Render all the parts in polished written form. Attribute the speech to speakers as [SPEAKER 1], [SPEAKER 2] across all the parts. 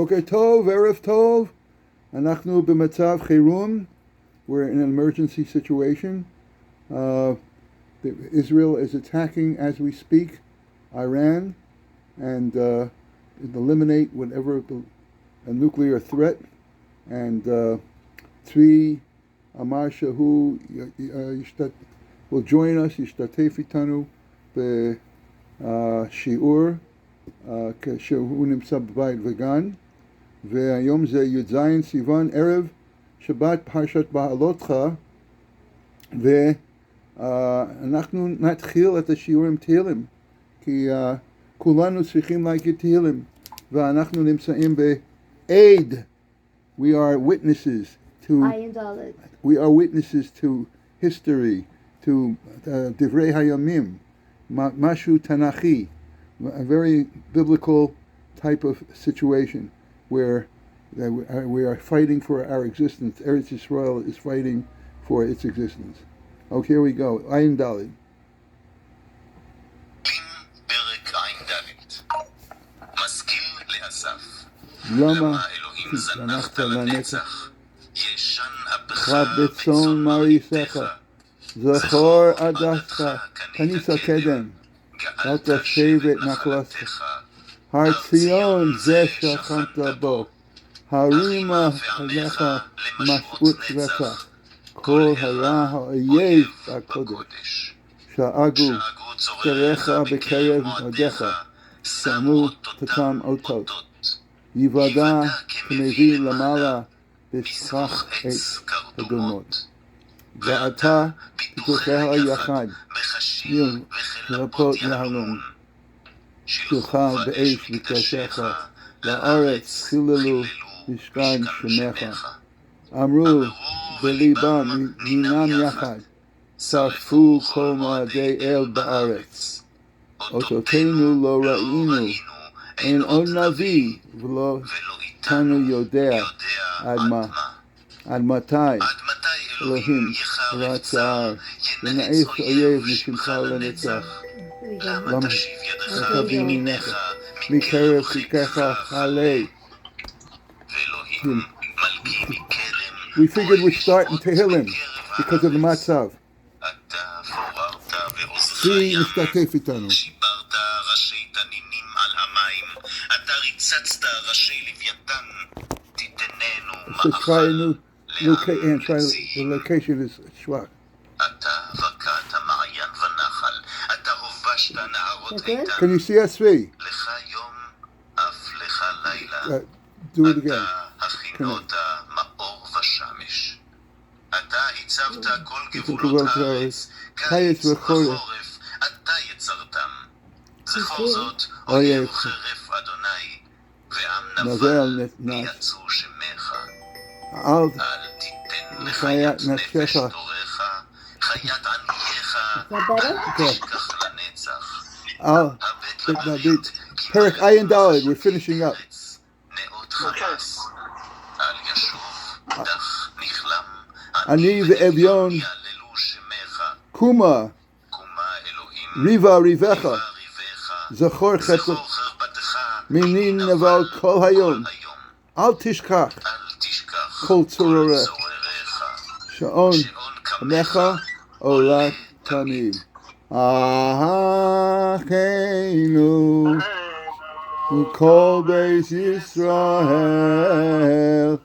[SPEAKER 1] בוקר טוב, ערב טוב. אנחנו במצב חירום. We're in an emergency situation. Israel is attacking as we speak Iran and eliminate whatever a nuclear threat. And Tzvi Amar Shahu will join us, ישתתף איתנו בשיעור כשהוא נמצא בבית וגן. והיום זה י"ז סיוון, ערב שבת פרשת בעלותך, ואנחנו נתחיל את השיעור עם תהילים, כי כולנו צריכים להגיד תהילים, ואנחנו נמצאים בעד. We are witnesses to history, to דברי הימים, משהו תנ"כי, a very biblical type of situation where we are fighting for our existence. Eretz Yisrael is fighting for its existence. Okay, here we go. Ayin Daled.
[SPEAKER 2] פרק עין ד'. משכיל לאסף.
[SPEAKER 1] למה
[SPEAKER 2] אלוהים זנחת לנצח. ישן אפך
[SPEAKER 1] בצאן מריסך. זכור עדתך כניס הקדם. אל תשב את נחלתך. הר ציון זה שכנת בו. הרימה עליך משעות רצח. כל הרע האויב הקודש. שאגו צריך בקרב עדיך. שמו תתם אותות. יוודע כמביא למעלה בסכך עץ קדומות. ואתה תתוכה יחד. לרפות להלום. שלך באש וקדשך. לארץ חיללו משכן שמך. אמרו בליבם ינם יחד. שרפו כל מועדי אל בארץ. אותותינו לא ראינו. אין עוד נביא ולא איתנו יודע עד מה. עד מתי אלוהים רצה ונעף אויב משמך לנצח. למה תשיב בימינך מקרב צדקך עלה. We figured we'd start in Tehillim because of the matzav. See, משתתף איתנו.
[SPEAKER 2] שיברת ראשי תנינים על המים, אתה ריצצת ראשי לוויתן, תיתננו
[SPEAKER 1] So try a new
[SPEAKER 2] לעם
[SPEAKER 1] try the location is Shwak.
[SPEAKER 2] אתה בקעת מעיין ונחל, אתה הובשת נהרות איתן.
[SPEAKER 1] Can you see us three?
[SPEAKER 2] לך יום, אף לך לילה.
[SPEAKER 1] Do it again.
[SPEAKER 2] אתה הכינות מאור ושמש. אתה הצבת כל גבולות הארץ, קיץ וחורף, אתה יצרתם. זכור זאת, אויב חרף אדוני, ועם נפל מיצו שמך.
[SPEAKER 1] אל
[SPEAKER 2] תיתן לחיית נפש תורך, חיית ענייך, תשכח לנצח.
[SPEAKER 1] David. Perek Ayin Daled, we're finishing up.
[SPEAKER 2] נאות חמאס, אל ישוב, דח נכלם,
[SPEAKER 1] אני ואביון
[SPEAKER 2] יעללו שמך,
[SPEAKER 1] קומה
[SPEAKER 2] אלוהים,
[SPEAKER 1] ריבה ריבך
[SPEAKER 2] ריבך,
[SPEAKER 1] זכור
[SPEAKER 2] זכור
[SPEAKER 1] חטא
[SPEAKER 2] חרפתך,
[SPEAKER 1] מיני נבל כל היום אל תשכח
[SPEAKER 2] אל תשכח
[SPEAKER 1] כל צורריך
[SPEAKER 2] צורריך,
[SPEAKER 1] שעון
[SPEAKER 2] שעון
[SPEAKER 1] קמך
[SPEAKER 2] קמך
[SPEAKER 1] עולה תמיד. אחינו וכל בית ישראל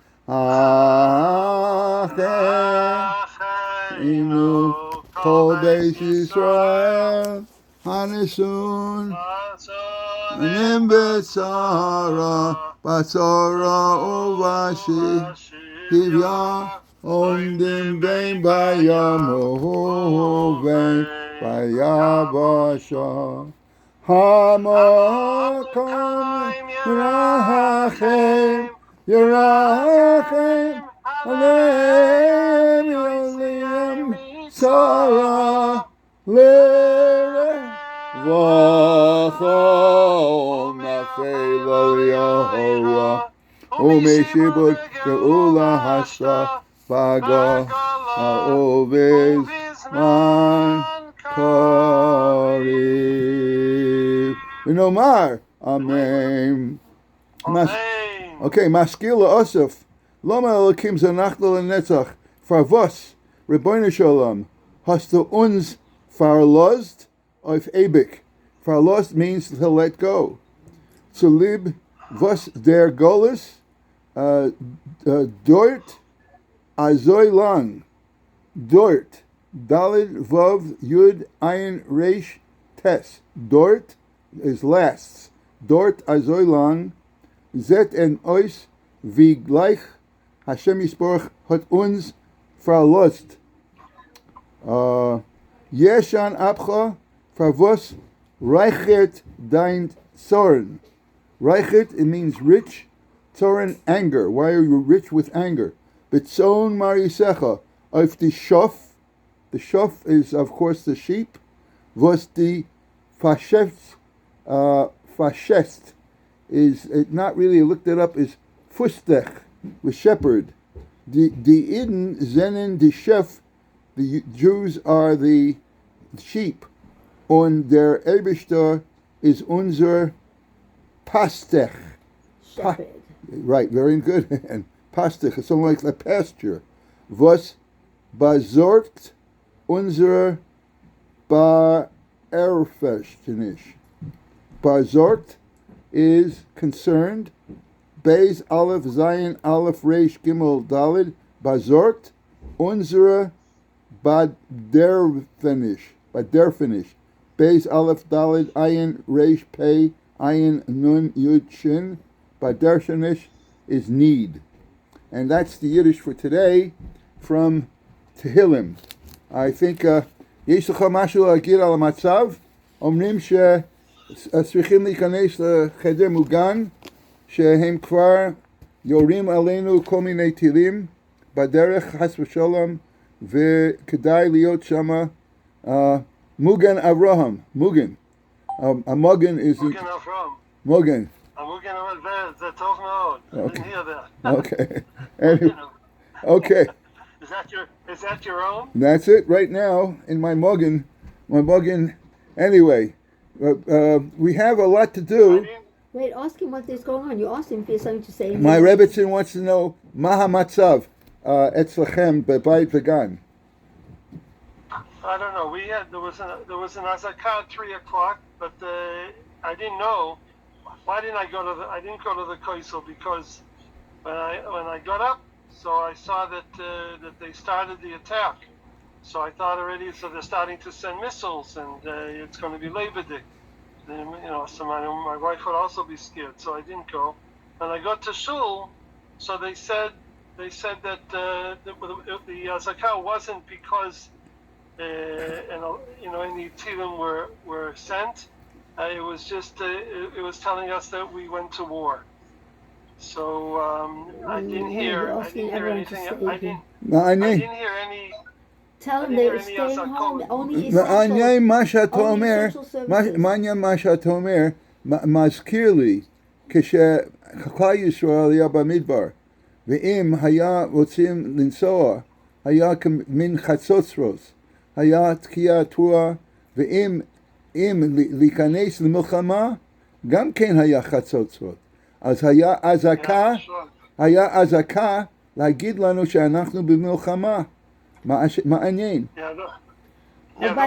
[SPEAKER 1] אחינו כל בית ישראל הניסון הם בצרה בצרה ובשביה עומדים בין בים ובין ביבשה המקום ירחם עליהם יעליהם צרה לרווחו נפל על יהורה ומשיבות גאולה השרה פגע ובזמן קריב ונאמר אמן. Okay, maskil la'osef. Lama elokim zanachla lenetzach. Farvos, Rebbeinu Shalom. Hast du uns verlost auf ewig. Verlost means to let go. Zu lieb, was der Golus, dort, azoi lang. Dort, Dalid, Vav, Yud, Ayin, Resh, Tes. Dort is lasts. Dort, azoi lang. Zet en ois, wie gleich, Hashem Yisborach hat uns verlost. Yeshan Abcha, Farvos, Reichert dein Zorn. Reichert, it means rich. Zorn, anger. Why are you rich with anger? Betzon Marisecha, of the Shof. The Shof is, of course, the sheep. Was the Fashest, is, it not really looked it up, is Fustech, the shepherd. The Eden, Zenen, the Shef, the Jews are the sheep. Und der Eibishter is unser Pastech. Right, very good. And Pastech is something like the pasture. Was besorgt unser Beerfestnis. Besorgt is concerned. Beis Aleph Zayin Aleph Reish Gimel Dalid. Besorgt unsere Baderfinish. Beis Aleph Dalid Ayin Reish Pei Ayin Nun Yud Shin. Badershanish is need. And that's the Yiddish for today from Tehillim. I think יש לך משהו להגיד על המצב? אומרים שצריכים להיכנס לחדר מוגן, שהם כבר יורים עלינו כל מיני טילים בדרך חס ושלום, וכדאי להיות שם מוגן אברהם, מוגן. המוגן is...
[SPEAKER 3] מוגן אברהם.
[SPEAKER 1] מוגן.
[SPEAKER 3] המוגן זה טוב מאוד. I didn't hear that.
[SPEAKER 1] Okay. Anyway, okay.
[SPEAKER 3] Is that your own?
[SPEAKER 1] That's it right now in my muggen. Anyway, we have a lot to do.
[SPEAKER 4] Wait, ask him what is going on. You asked him if he has something to say.
[SPEAKER 1] My Rebbitzin wants to know Maha Matzav Etzlachem Bebayit Vegan.
[SPEAKER 3] I don't know. There was an azakah at 3:00, but I didn't know. Why didn't I go to I didn't go to the koisel because when I got up. So I saw that they started the attack. So I thought already, so they're starting to send missiles, and it's going to be Labor Day. So my wife would also be scared. So I didn't go. And I got to shul. So they said that the zakah wasn't because any tilim were sent. It was just it was telling us that we went to war. So I didn't hear anything. I didn't hear any.
[SPEAKER 4] Tell them they're staying home. Only essential.
[SPEAKER 1] מה שאתה אומר מזכיר לי כשכלל ישראל היה במדבר, ואם היה רוצים לנסוע, היה כמין חצוצרות, היה תקיעה תרועה, ואם להיכנס למלחמה, גם כן היה חצוצרות. אז היה אזעקה להגיד לנו שאנחנו במלחמה. מעניין.
[SPEAKER 3] Those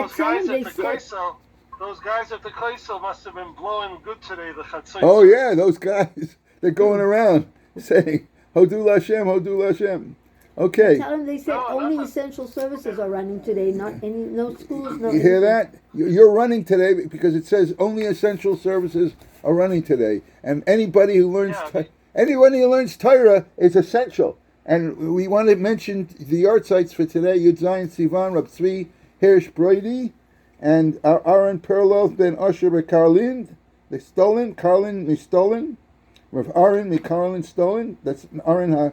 [SPEAKER 3] guys at the Koisel must have been blowing good today, the Chatzos.
[SPEAKER 1] Oh yeah, those guys. They're going around saying, Hodul Hashem, Hodul Hashem. Okay.
[SPEAKER 4] Tell them they said only essential services are running today, no schools, no...
[SPEAKER 1] You hear that? You're running today because it says only essential services are running today. And anybody who learns Torah is essential. And we want to mention the yard sites for today. Yud Zayin Sivan, Rab Tzvi Hirsch Brody, and Aaron Perloff ben Asher Karlin, the stolen, Karlin Mistolen, Rav Aaron Mikarlin Stolen. That's Aaron,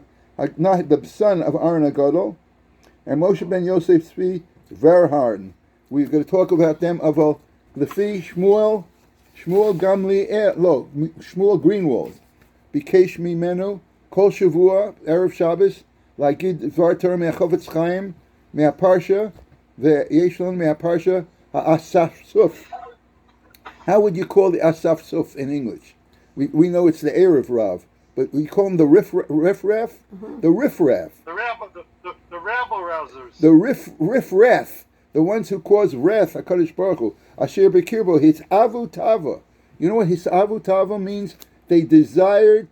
[SPEAKER 1] not the son of Aaron Agadol, and Moshe ben Yosef Tzvi Verharn. We're going to talk about them. Aval Lefi Shmuel Shmuel Greenwald, Bikesh Mimenu. Kol Shavua, Erev Shabbos, להגיד דבר תורה מהחפץ חיים, מהפרשה, ויש לנו מהפרשה, האספסוף. How would you call the Asaf Suf in English? We know it's the Erev Rav, but we call them the riffraff. The riffraff.
[SPEAKER 3] The rabble rousers.
[SPEAKER 1] The riffraff. The ones who cause wrath, HaKadosh Baruch Hu. Asher Bekirbo, Hitzavu Tava. You know what Hitzavu Tava means? They desire.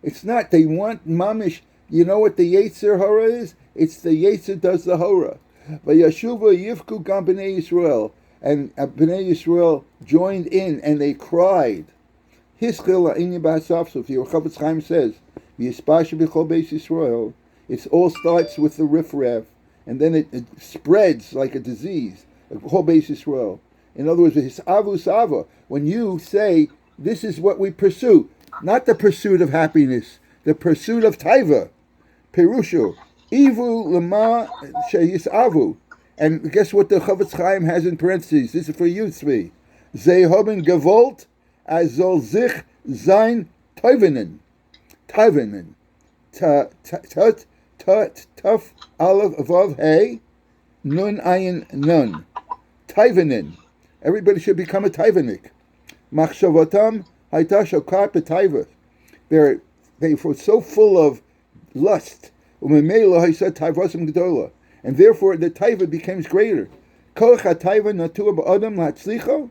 [SPEAKER 1] It's not, they want mamish. You know what the Yetzer Hora is? It's the Yetzer does the Hora. Vayashuva Yivku Gam B'nai Yisrael. And B'nai Yisrael joined in and they cried. Hischil Ha'inyan B'Hasafsuf. Chavetz Chaim says, V'yispasha B'chol Beis Yisrael. It all starts with the riffraff. And then it spreads like a disease. Whole Beis Yisrael. In other words, it's avu sava. When you say, this is what we pursue, not the pursuit of happiness, the pursuit of taiva. Perushu, ivu lema sheyis avu. And guess what the Chavetz Chaim has in parentheses? This is for you, Tzvi. Zehoben gewolt azol zich sein toivenen. Toivenen. Tuf Aleph Vav Hey Nun Ayin Nun Taivanin. Everybody should become a Taivanik. Machshavatam Haita Shokat B'Taiva. They were so full of lust. Umemela Haisa Taivasam Gdola. And therefore the Taiva becomes greater. Koch HaTaiva Natua Ba'adam Latzlicho.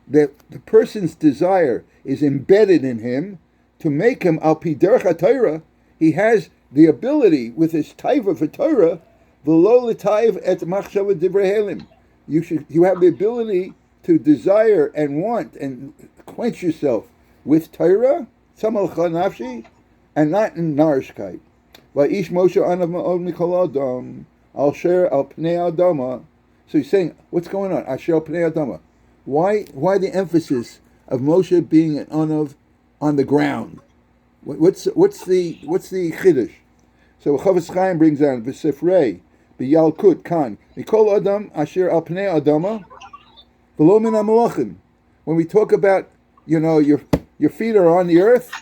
[SPEAKER 1] The person's desire is embedded in him to make him Al Pi Derech HaTorah. He has the ability with his taiva for Torah, v'lo l'taiv et machshava divrei helim. You have the ability to desire and want and quench yourself with Torah, samalcha nafshi, and not in narishkeit. Va'ish Moshe anav ma'od mikol adam, al sher al pnei adama. So he's saying, what's going on? Asher al pnei adama. Why the emphasis of Moshe being an anav on the ground? What's the chiddush? So Chavetz Chaim brings down v'sifrei b'yalkut kan mikol adam asher al pnei adama v'lo min hamalachim. When we talk about, your feet are on the earth,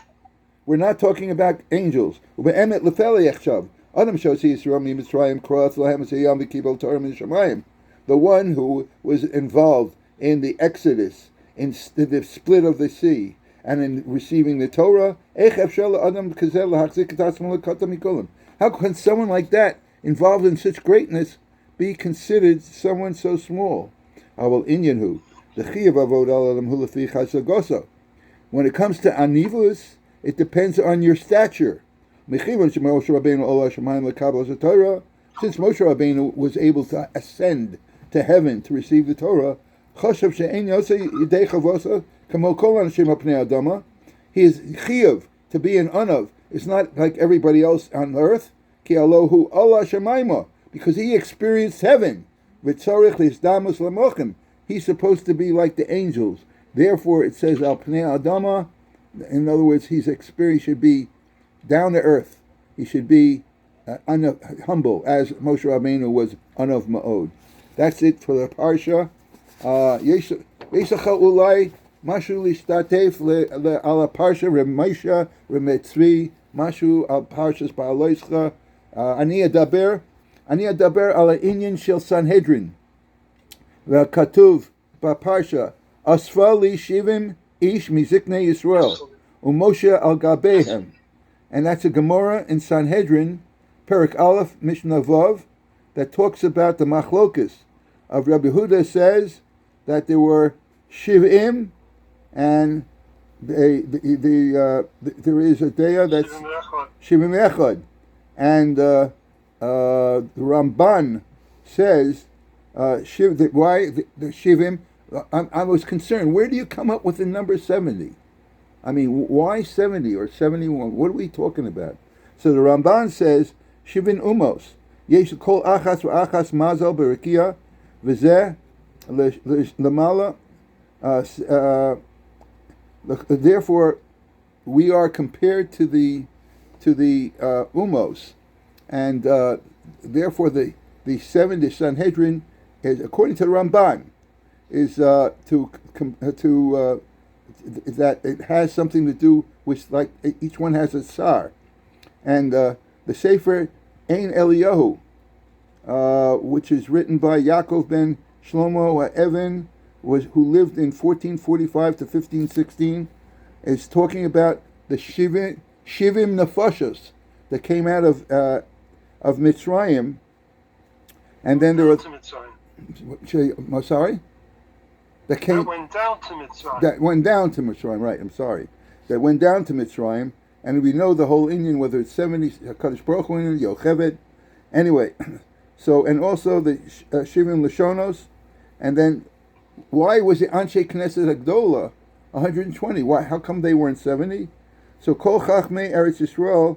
[SPEAKER 1] we're not talking about angels. U'be'emet lefeli echshav adam shosi Yisrael mitzrayim kroath lahem esayam v'kibel Torah min shamayim. The one who was involved in the Exodus, in the split of the sea, and in receiving the Torah, how can someone like that, involved in such greatness, be considered someone so small? When it comes to anivus, it depends on your stature. Since Moshe Rabbeinu was able to ascend to heaven to receive the Torah, he is chiyuv to be an anav. It's not like everybody else on earth. Ki Alohu Allah Shemaima, because he experienced heaven. He's supposed to be like the angels. Therefore, it says Al Pnei Adama. In other words, his experience should be down to earth. He should be humble, as Moshe Rabbeinu was anav ma'od. That's it for the parsha. Yeshacha ulai mashu lishtatef ala parsha remeisha remetzvi mashu al parshas ba'aloischa. Ani adaber ala inyan shel Sanhedrin. V'katuv ba'parsha asfa li shivim ish miziknei Yisrael u'Moshe al gabehem. And that's a Gemara in Sanhedrin, Perik Aleph, Mishnah Vav, that talks about the machlokas of Rabbi Huda. Says that there were shivim, and there is a daya that's shivim echad, and the Ramban says why the shivim. I was concerned. Where do you come up with the number 70? I mean, why 70 or 71? What are we talking about? So the Ramban says shivin umos. Yesh kol achas v'achas mazal berikia v'zeh lemala. Therefore, we are compared to the umos, and therefore the 70 Sanhedrin is, according to the Ramban, is that it has something to do with, like, each one has a sar, and the Sefer Ein Eliyahu, which is written by Yaakov ben Shlomo Evan, who lived in 1445 to 1516, is talking about the Shivim Nefashos that came out of Mitzrayim, and then there was sorry, that
[SPEAKER 3] went down to Mitzrayim.
[SPEAKER 1] That went down to Mitzrayim, right? I'm sorry, that went down to Mitzrayim, and we know the whole Indian, whether it's 70 Kadosh Baruch Hu Indian, Yocheved, anyway. So, and also the Shivim Lashonos, and then why was it Anshe Knesset Agdola 120? Why? How come they weren't 70? So Kol Chachmei Eretz Yisrael,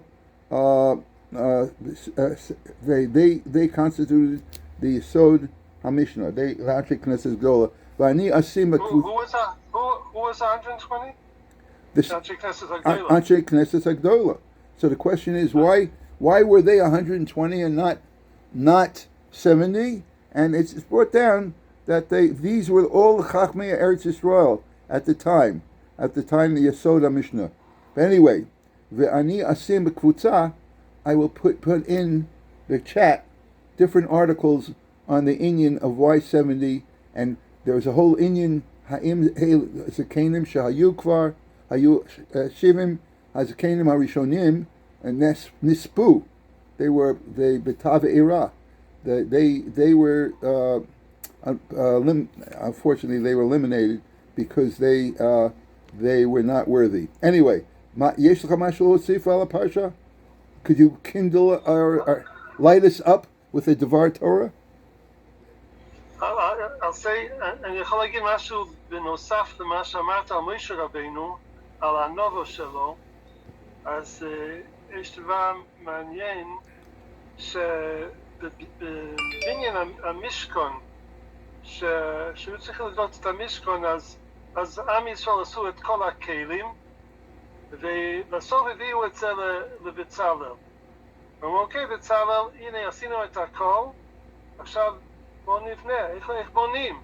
[SPEAKER 1] they constituted the Yesod HaMishnah. They Anshe Knesset Agdola. V'ani Asim
[SPEAKER 3] Who was 120? Anshe Knesset Agdola.
[SPEAKER 1] Anshe Knesset Agdola. So the question is, why were they 120 and not 70? And it's brought down that these were all Chachmei Eretz Yisrael at the time the Yesod HaMishnah. But anyway, Ve'ani Asim B'Kvutza, I will put in the chat different articles on the Inyan of why 70, and there was a whole Inyan Ha'im Zekanim Shahayu Kvar Hayu Shivim Hazekanim Harishonim and Nispu. They B'Tava Ira. They were unfortunately they were eliminated because they were not worthy. Anyway, yesh lecha mashu l'osif ala parsha? Could you kindle or light us up with a Devar Torah?
[SPEAKER 3] I'll say, אני יכול להגיד משהו בנוסף למה שאמרת על משה רבינו, על הנובו שלו. אז יש דבר מעניין שבבניין המשכון, שהוא צריך לבנות את המשכון, אז עם ישראל עשו את כל הכלים, ובסוף הביאו את זה לבצלאל. ואמרו, אוקיי, בצלאל, הנה עשינו את הכל, עכשיו בואו נבנה, איך בונים,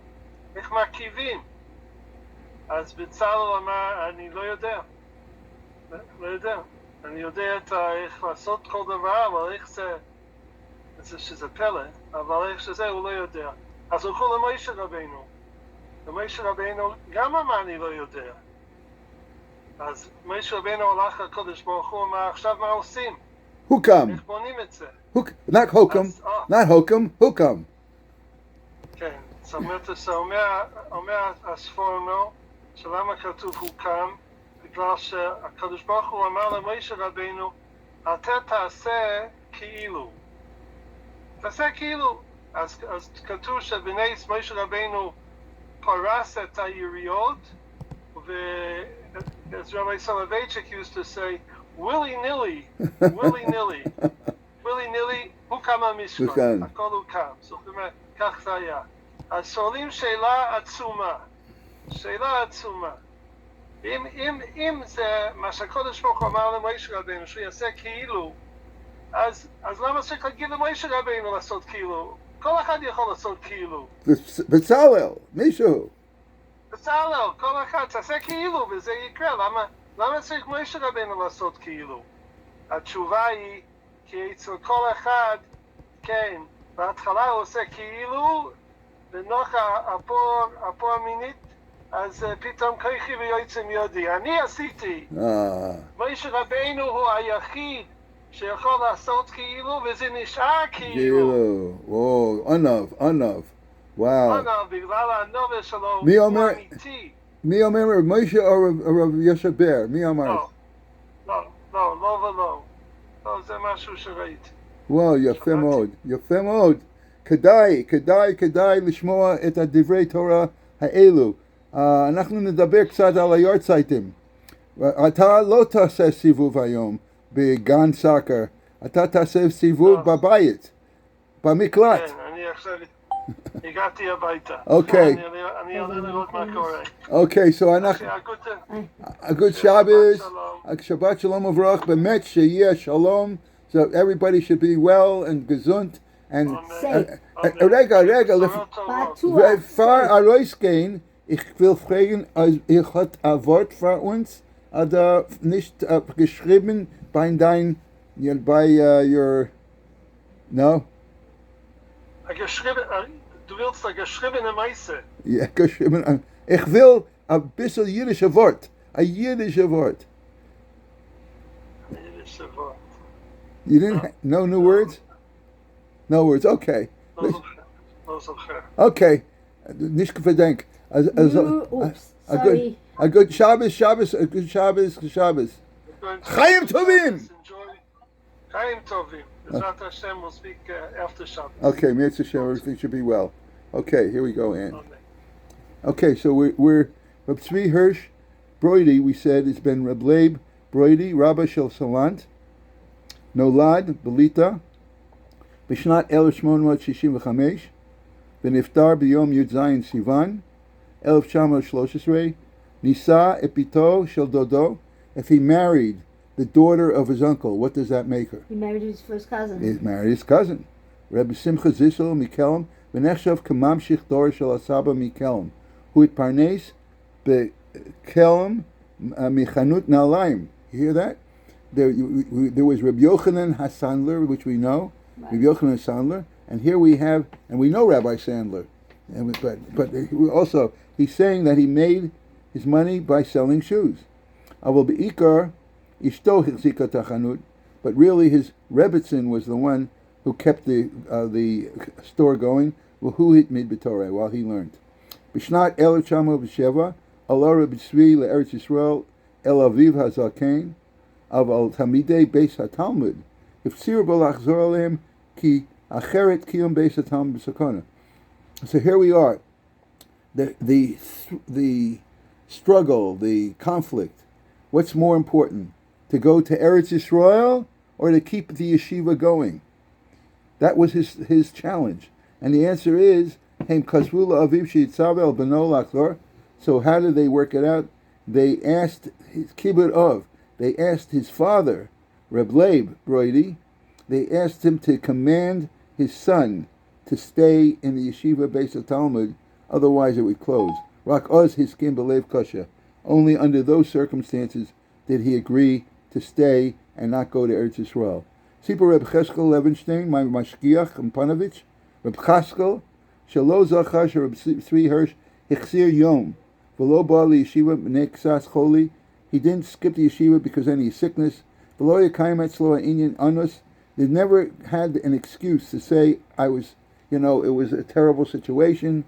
[SPEAKER 3] איך מרכיבים. אז בצלאל אמר, אני לא יודע. אני יודע איך לעשות כל דבר, אבל איך זה, שזה פלא, אבל איך שזה הוא לא יודע. אז הלכו למשה רבינו. ומשה רבינו גם אמר אני לא יודע. אז משה רבינו הלך לקדוש ברוך הוא, אמר עכשיו מה עושים?
[SPEAKER 1] הוקם.
[SPEAKER 3] איך בונים את זה?
[SPEAKER 1] not הוקם, not הוקם, הוקם.
[SPEAKER 3] כן, זאת אומרת, אומר הספורנו, שלמה כתוב הוקם, בגלל שהקדוש ברוך הוא אמר למשה רבינו, אתה תעשה כאילו. תעשה כאילו. אז כתוב שבניס משה רבינו פרס את היריות, as Rabbi Soloveitchik used to say, willy-nilly, הוקם המשכן, הכל הוקם. זאת אומרת, כך זה היה. אז שואלים שאלה עצומה. אם זה מה שהקדוש ברוך הוא אמר למשה רבינו, שהוא יעשה כאילו, אז למה צריך להגיד למשה רבינו לעשות כאילו? כל אחד יכול לעשות כאילו.
[SPEAKER 1] בצלאל, מישהו.
[SPEAKER 3] בצלאל, כל אחד, תעשה כאילו וזה יקרה. למה צריך משה רבינו לעשות כאילו? התשובה היא, כי אצל כל אחד, כן, בהתחלה הוא עושה כאילו, ונוח הפור המינית, אז פתאום כיחי ויועצם יודי. אני עשיתי. משה רבינו הוא היחיד שיכול לעשות כאילו, וזה נשאר כאילו.
[SPEAKER 1] וואו, ענב. וואו.
[SPEAKER 3] ענב, בגלל הנובה שלו הוא אמיתי.
[SPEAKER 1] מי אומר, רב משה או רב ישבר? מי אמר?
[SPEAKER 3] לא, זה משהו שראיתי.
[SPEAKER 1] וואו, יפה מאוד. כדאי לשמוע את הדברי תורה האלו. אנחנו נדבר קצת על היורצייטים. אתה לא תעשה סיבוב היום בגן סאקר, אתה תעשה סיבוב בבית, במקלט.
[SPEAKER 3] כן, אני עכשיו הגעתי הביתה.
[SPEAKER 1] אוקיי.
[SPEAKER 3] אני עולה לראות מה קורה.
[SPEAKER 1] אוקיי, so אנחנו... good Shabbos, Shabbat Shalom וברוך, באמת שיהיה שלום, so everybody should be well and gesund, and... רגע, לפar Aroiskein, ich will fragen, ihr hat ein Wort für uns, oder nicht geschrieben bei your... No?
[SPEAKER 3] Du willst ein geschriebene Meise?
[SPEAKER 1] Ja, geschrieben. Ich will ein bisschen jüdische Wort. Ein jüdische Wort.
[SPEAKER 3] Shavuot.
[SPEAKER 1] You didn't no new words? No words. Okay.
[SPEAKER 3] No zocher.
[SPEAKER 1] Okay. Nicht verdenk.
[SPEAKER 4] Oops, sorry.
[SPEAKER 1] A good Shabbos, a good Shabbos. Chaim Tovim.
[SPEAKER 3] Enjoy. Chaim Tovim. Bezrat Hashem will speak after Shabbos.
[SPEAKER 1] Okay, Mitzvah Hashem, everything should be well. Okay, here we go, Ann.
[SPEAKER 3] Amen.
[SPEAKER 1] Okay, so we're Reb Tzvi Hirsch Broidy, we said, it's been Reb Leib Broidy, Rabba Shel Salant, Nolad, Belita, Bishnat 1865, Beniftar B'yom Yud Zayin Sivan, 1913, Nisa Epito Shel Dodo. If he married the daughter of his uncle, what does that make her?
[SPEAKER 4] He married his first cousin.
[SPEAKER 1] He married his cousin. Rebbe Simcha Zissel Mikelem, V'nechshav Kamamshich Dor Shel Asaba Mikelem, Hu Itparnes Bekelem Michanut Nalayim. You hear that? There was Reb Yochanan HaSandler, which we know, right. Reb Yochanan HaSandler, and here we have, and we know Rabbi Sandler, but also he's saying that he made his money by selling shoes. Avol beikar ishto hizika tachanut, but really his Rebbitzin was the one who kept the store going. Who hit mid b'torah while he learned. B'shnat 1907, Allah Reb Tzvi le'Eretz Yisrael El Aviv Hazaken of Al Tamidei Beis HaTalmud. Iftzir bo lachzor aleim ki acheret kiyum Beis HaTalmud b'sakona. So here we are. The struggle, the conflict. What's more important, to go to Eretz Yisrael or to keep the yeshiva going? That was his challenge, and the answer is Heim Kasvula Aviv Sheitzavel Beno Lachzor. So how did they work it out? They asked his kibbut of. They asked his father, Reb Leib Broidy. They asked him to command his son to stay in the yeshiva Beis HaTalmud, otherwise it would close. Rak oz hiskim b'lev kasha. Only under those circumstances did he agree to stay and not go to Eretz Yisrael. Sipur Reb Cheskel Levenstein, my mashgiach and Panovich, Reb Cheskel, shelo zachash Reb Tzvi Hirsch hichsir yom v'lo ba liyeshiva b'nei ksas choli. He didn't skip the yeshiva because of any sickness. V'lo yakayim etzlo ha'inyan anus. They never had an excuse to say it was a terrible situation.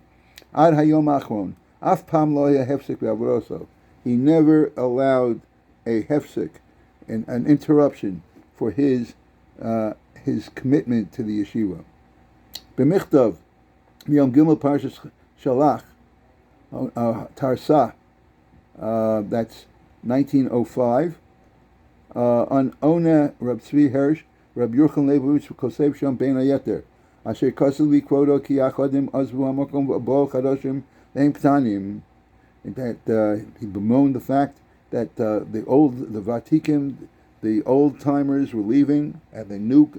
[SPEAKER 1] Ad hayom achron. Af pam lo ya hefsek v'avodoso. He never allowed a hefsek, an interruption for his commitment to the yeshiva. B'michtav, Yom Gimel Parshas Shalach, Tarsa, that's 1905, on Ona Reb Tzvi Hirsch, Reb Yochanan Leibovich Kosev Sham Ben Ayeter, Asher Kasuli Kvodo Ki Achadim Azvu Hamakom Bo Chadoshim Leim Ktanim. That he bemoaned the fact that the Vatikim, the old timers were leaving, and the new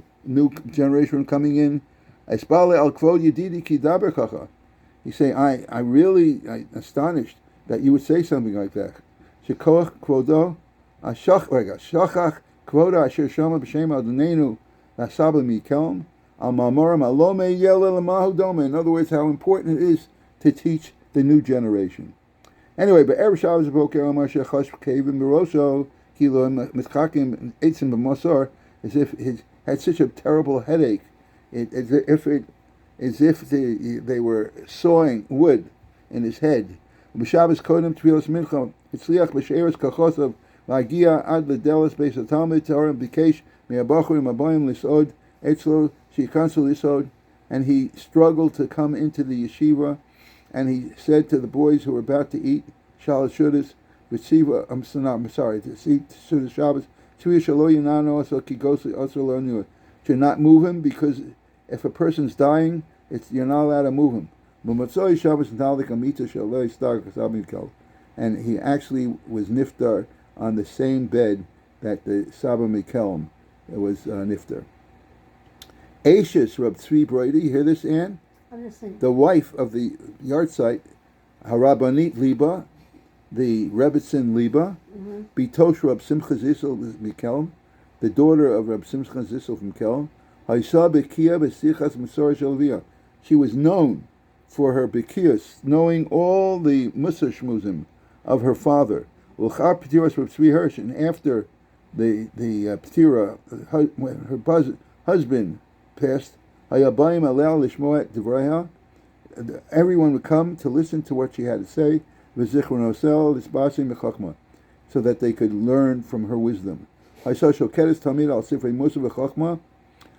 [SPEAKER 1] generation were coming in. Espale al kvod yedidi ki daber kacha. He say, I astonished that you would say something like that. Shekoach kvodo shachach kvoda asher shama b'shem adonenu lasaba mikelm al mamorim alome yele lemahu dome. In other words, how important it is to teach the new generation. Anyway, but Erev Shabbos Boker Omar Shechash Kevin Barosho Kilo Mitchakim Eitzim B'Mosor, as if he had such a terrible headache, as if they were sawing wood in his head. B'Shabbos Kodem Tfilas Mincha Hitzliach B'Sheres Kachosov V'Agia Ad L'Delas Beis HaTalmud Torim Bikesh Me'Abachurim Abayim Lisod Eitzlo Sheikansel Lisod, and he struggled to come into the yeshiva. And he said to the boys who were about to eat Shalosh Shudas, to see Shudas Shabbos, to not move him, because if a person's dying, you're not allowed to move him. And he actually was niftar on the same bed that the Saba Mikelm was niftar. Ashes Reb Tzvi Broidy, you hear this, Ann? The wife of the yahrzeit, Harabanit Liba, the Rebbitzin Liba, Bitosh Reb Simcha Zissel Mikelm, the daughter of Reb Simcha Zissel from Kelm, Haisa Bekia Besichas Musar Shalvia. She was known for her Bekias, knowing all the Musar Shmuzim of her father. Ulchar Petiras Reb Tzvi Hirsch, and after the Ptira, when her husband passed, Hayabayim alel lishmoet divreha, everyone would come to listen to what she had to say, v'zichron osel lisbasim b'chachma, so that they could learn from her wisdom. Haysa shokeres tamid al sifrei musa v'chachma,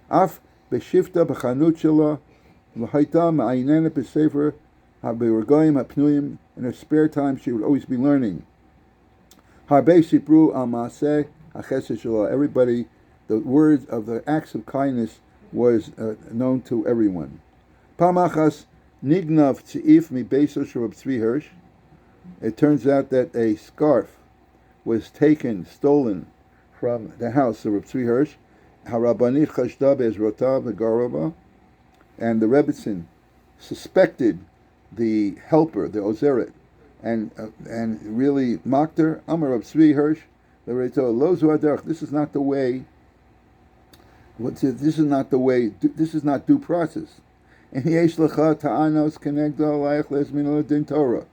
[SPEAKER 1] af b'shifta b'chanut shela, v'hayta ma'aynenet b'sefer ha'be'orgoyim ha'pnuyim. In her spare time, she would always be learning. Harbei sipru al ma'aseh ha'chesed shela. Everybody, the words of the acts of kindness was known to everyone. Pamachas nignav tzif mi beiso shel Reb Tzvi Hirsch. It turns out that a scarf was stolen from the house of Reb Tzvi Hirsch. Harabbanit chashda be'ezrota v'garova, and the Rebbetzin suspected the helper, the Ozeret, and really mocked her. Amar Reb Tzvi Hirsch, lo zu haderech. This is not the way. This is not the way. This is not due process. And yesh lecha ta'anos kenegdo alayich lezmino din Torah.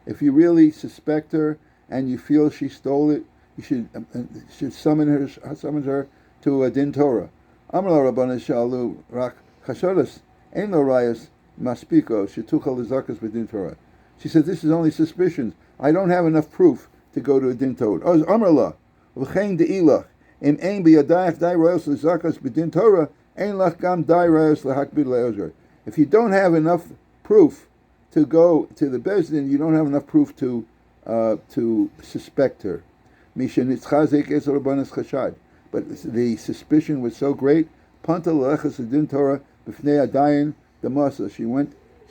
[SPEAKER 1] If you really suspect her and you feel she stole it, you should summon her to a din Torah. Amar Rabbanan shalu rak chashodas ein lo rayas maspiko shetuchal lezakas b'din Torah. She said, this is only suspicions. I don't have enough proof to go to a din Torah. Amar la v'chein de'ilach. Im ein biyadayach dai rayos lezakas b'din Torah, ein lach gam dai rayos lehakbid le'ozer. If you don't have enough proof to go to the Bezdin, you don't have enough proof to suspect her. Misha nitzchazek es rabbanas chashad. But the suspicion was so great. Panta lechas b'din Torah b'fnei adayin damasa. She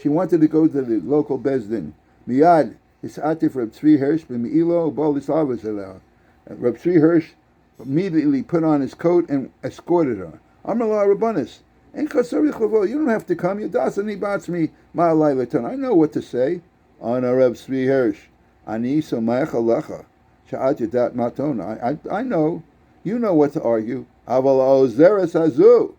[SPEAKER 1] wanted to go to the local Bezdin. Miyad hisatif Reb Tzvi Hirsch b'mi'ilo b'al islavas eleh. Reb Tzvi Hirsch immediately put on his coat and escorted her. Amar la Rabbanis, you don't have to come. I know what to say. Ana Reb Tzvi Hirsch, ani somayach alecha, sha'at yadat maton. I know. You know what to argue. Aval ozeres hazu.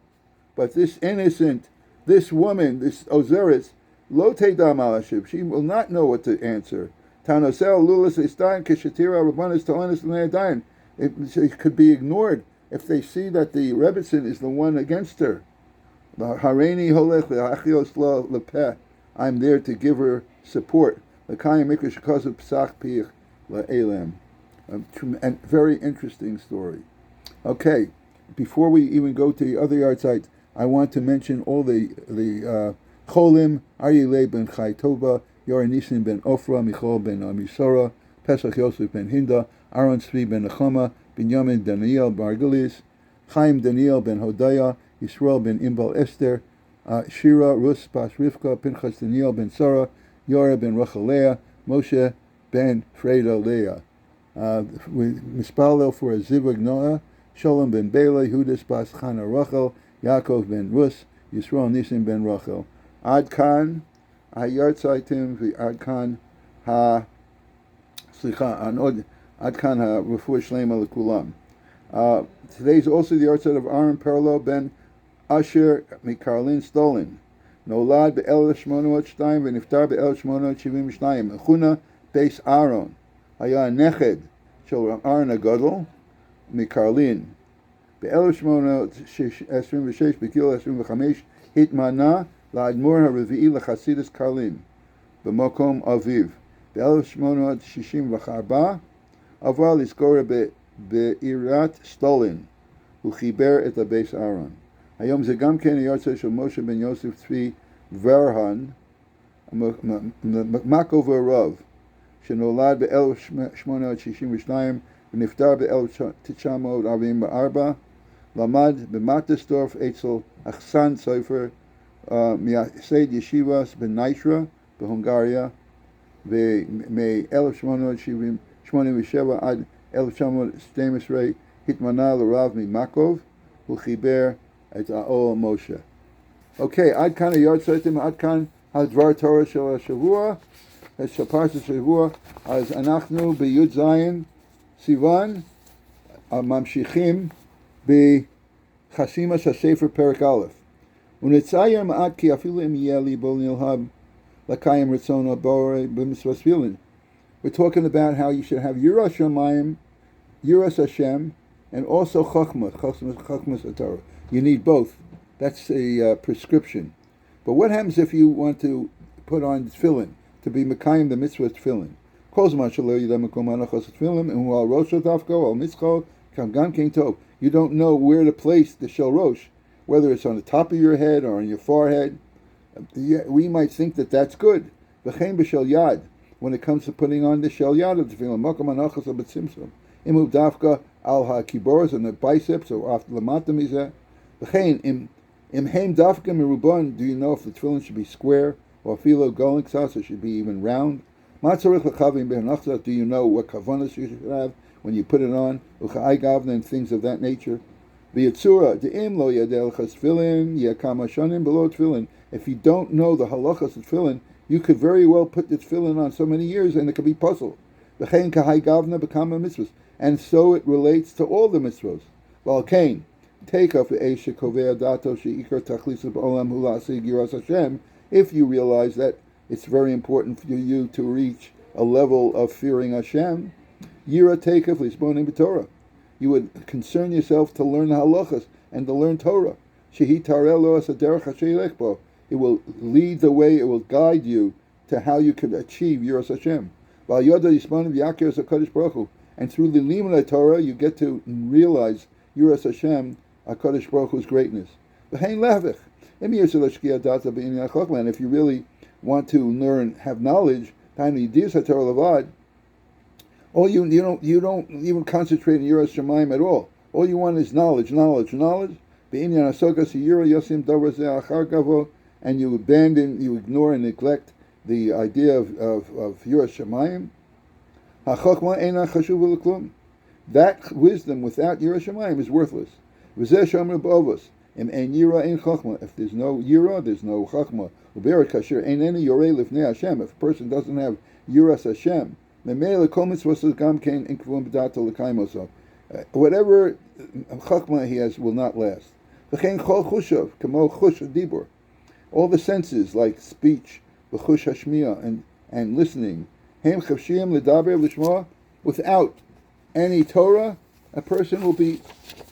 [SPEAKER 1] But this innocent, this woman, this Ozeres, lo teidam alashib. She will not know what to answer. Tanosel lulas estayin kishatira rabbanis talanis l'nei. It could be ignored if they see that the Rebbetzin is the one against her. Hareini holech le'achios lepeh. I'm there to give her support. L'kayim mikra shekazav psach piich le'elam. A very interesting story. Okay, before we even go to the other yard sites, I want to mention all the Cholim, Aryeh ben Chai Tova, Yoren Nisim ben Ofra, Michal ben Amisora, Pesach Yosef ben Hinda, Aaron Tzvi ben Nechama, Binyamin Daniel Bargelis, Chaim Daniel ben Hodaya, Yisrael ben Imbal Esther, Shira Rus Bas Rivka, Pinchas Daniel ben Sarah, Yora ben Rachalea, Moshe ben Freda Leah. We mispalel for a Zivug Noah, Shalom ben Bela, Hudas Bas Chana Rachel, Yaakov ben Rus, Yisrael Nisim ben Rachel. Ad Kan, Hayartzaitim, Ad Kan Ad Kan Refuah Shlema L'Kulam. Today's also the yahrzeit of Aaron Perlo ben Asher Mikarlin Stolin. Nolad be'el shmonot shtayim v'niftar be'el shmonot shivim shtayim. Mechuna beis Aaron. Haya neched shel Aaron HaGadol Mikarlin. Be'el shmonot esrim v'shesh b'kil esrim v'chamesh hitmana la'admor ha'revi'i l'chasidus Karlin b'mokom aviv. Be'el shmonot shishim v'charba aval iskora be'irat Stolin u'chiber et ha'beis Aaron. היום זה גם כן היורצייט של משה בן יוסף צבי ורהן, מקוב הרב, שנולד ב-1862 ונפטר ב-1944, למד במטסטורף אצל אחסן סופר, מייסד ישיבס בנייטרה בהונגריה, ומ-1887 עד 1912 התמנה לרב ממקוב, וחיבר את האור משה. אוקיי, עד כאן היורצייטים, עד כאן הדבר תורה של השבוע, של פרשת השבוע. אז אנחנו בי"ז סיוון, ממשיכים בחתימת הספר פרק א'. ונצייר מעט כי אפילו אם יהיה ליבו נלהב לקיים רצון הבורא במצוות תפילין. We're talking about how you should have Yiras Shamayim, Yiras Hashem, and also chachmas Torah. You need both. That's a prescription. But what happens if you want to put on tefillin, to be mekayim the mitzvah tefillin? You don't know where to place the shel rosh, whether it's on the top of your head or on your forehead. We might think that that's good. V'chein b'shel yad, when it comes to putting on the shel yad of the tefillin, makam anachas b'tzimtzum, imu dafka al ha-kiboros, on the biceps, or after lamata mizeh. V'chein im heim dafka merubban, do you know if the tefillin should be square, or filo going ksas, it should be even round? Matzarich l'chavim b'hanachzat, do you know what kavanas you should have when you put it on? Ucha'ai gavna, and things of that nature. V'yitzura, de'im lo yadel chas tefillin, yakama shanim below tefillin. If you don't know the halachas of tefillin, you could very well put the tefillin on so many years and it could be puzzled. V'chein kahai gavna b'kama mitzvahs. And so it relates to all the mitzvahs. V'alkein, take off the eish shekovea dato she'ikar tachlis b'olam hu la'asig yiras Hashem, if you realize that it's very important for you to reach a level of fearing Hashem, yira teikaf lisbonim b'Torah. You would concern yourself to learn the halachas and to learn Torah. Shehi tareh lo as haderech asher yilech bo. It will lead the way, it will guide you to how you can achieve Yiras Hashem. And through the limud of Torah, you get to realize Yiras Hashem, HaKadosh Baruch Hu's greatness. And if you really want to learn, have knowledge, all you don't even concentrate on Yiras Shamayim at all. All you want is knowledge. And you abandon, you ignore and neglect the idea of Yiras Shamayim. That wisdom without Yiras Shamayim is worthless. If there's no Yira, there's no Chachma. If a person doesn't have Yiras Hashem, whatever Chachma he has will not last. All the senses, like speech, v'chush hashmiya, and listening, without any Torah, a person will be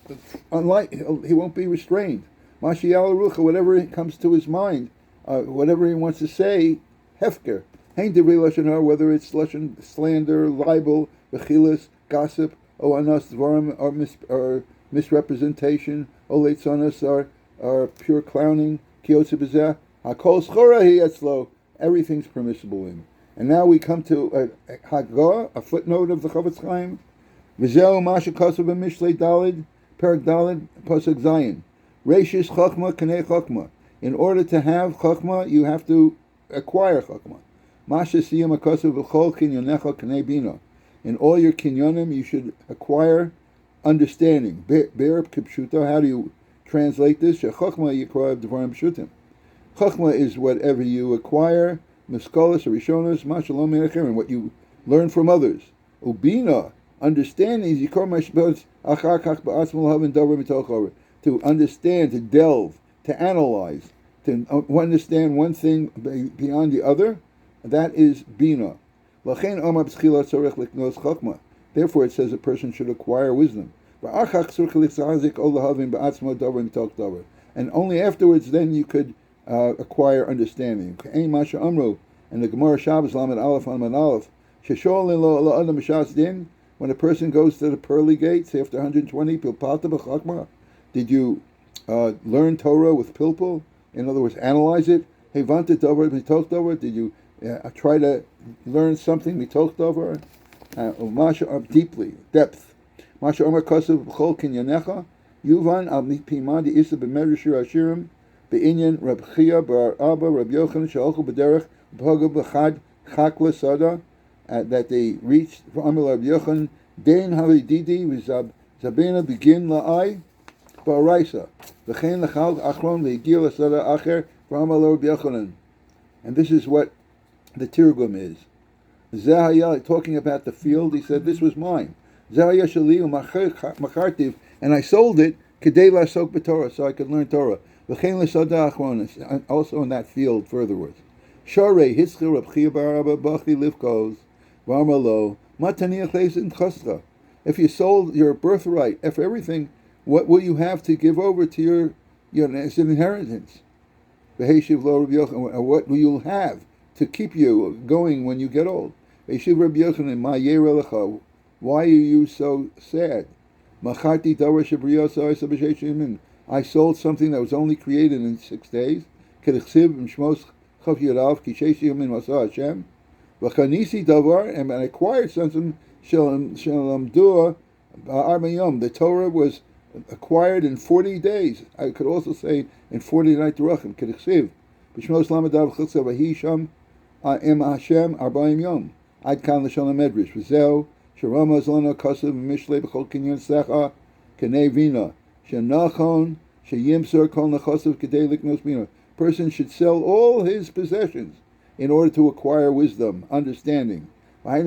[SPEAKER 1] he won't be restrained. Whatever comes to his mind, whatever he wants to say, hefker. Whether it's lashon, slander, libel, bechilas, gossip, or anas dvarim, or misrepresentation, oletzonas, or pure clowning. Everything's permissible in. And now we come to a footnote of the Chavetz Chaim. V'zeu masha kasav b'mishlei dalid, perak dalid, pasuk zayin. Reishis chachma kanei chachma. In order to have chachma, you have to acquire chachma. Masha siyam akasav v'chol kinyonecha kanei bina. In all your kinyonim, you should acquire understanding. Be'er kipshuto, how do you translate this? Chachma yikra dvarim pshutim. Chachma is whatever you acquire, miskolas or rishonos, mashalom me'achem, what you learn from others. Ubina, understanding is yikra mashbos achar kach ba'atzmal havin davar mitochover. To understand, to delve, to analyze, to understand one thing beyond the other, that is bina. Lachein omar b'schila tzorech liknos chachma. Therefore, it says a person should acquire wisdom. And only afterwards then you could acquire understanding. And the Gemara Shabbos Lamed Aleph Lamed Aleph, when a person goes to the pearly gates after 120, did you learn Torah with pilpul? In other words, analyze it. Did you try to learn something deeply, depth? Masha Omer Kosev B'chol Kinyanecha Yuvan Al Pima Di Isa B'Medrash Hashirim Be'inyan Reb Chia Bar Abba Reb Yochanan She'olchu B'derech B'Hoga B'Chad Chakla Sada, that they reached Amar Reb Yochanan Dein Havididi V'Zabena Begin La'ai Ba'Raisa V'chein L'Chal Achron V'Higir L'Sada Acher V'Amar Reb Yochanan. And this is what the Tirgum is. Zehaya, talking about the field, he said, this was mine. And I sold it so I could learn Torah. Also in that field furtherwards. If you sold your birthright, if everything, what will you have to give over to your as an inheritance? What will you have to keep you going when you get old? Why are you so sad? I sold something that was only created in 6 days. And I acquired something. The Torah was acquired in 40 days. I could also say in 40 night Durachim. I'd count the Medrash. V'zeu sherama zolana kasav mishlei b'chol kinyan secha kenei vina shenachon sheyimser kol nachasav kedei liknos bina. Person should sell all his possessions in order to acquire wisdom, understanding. A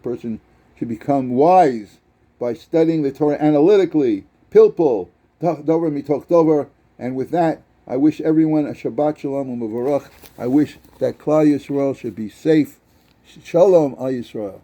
[SPEAKER 1] person should become wise by studying the Torah analytically. Pilpul, davar mitoch davar. And with that, I wish everyone a Shabbat Shalom and Mevorach. I wish that Klal Yisrael should be safe. Shalom al Yisrael.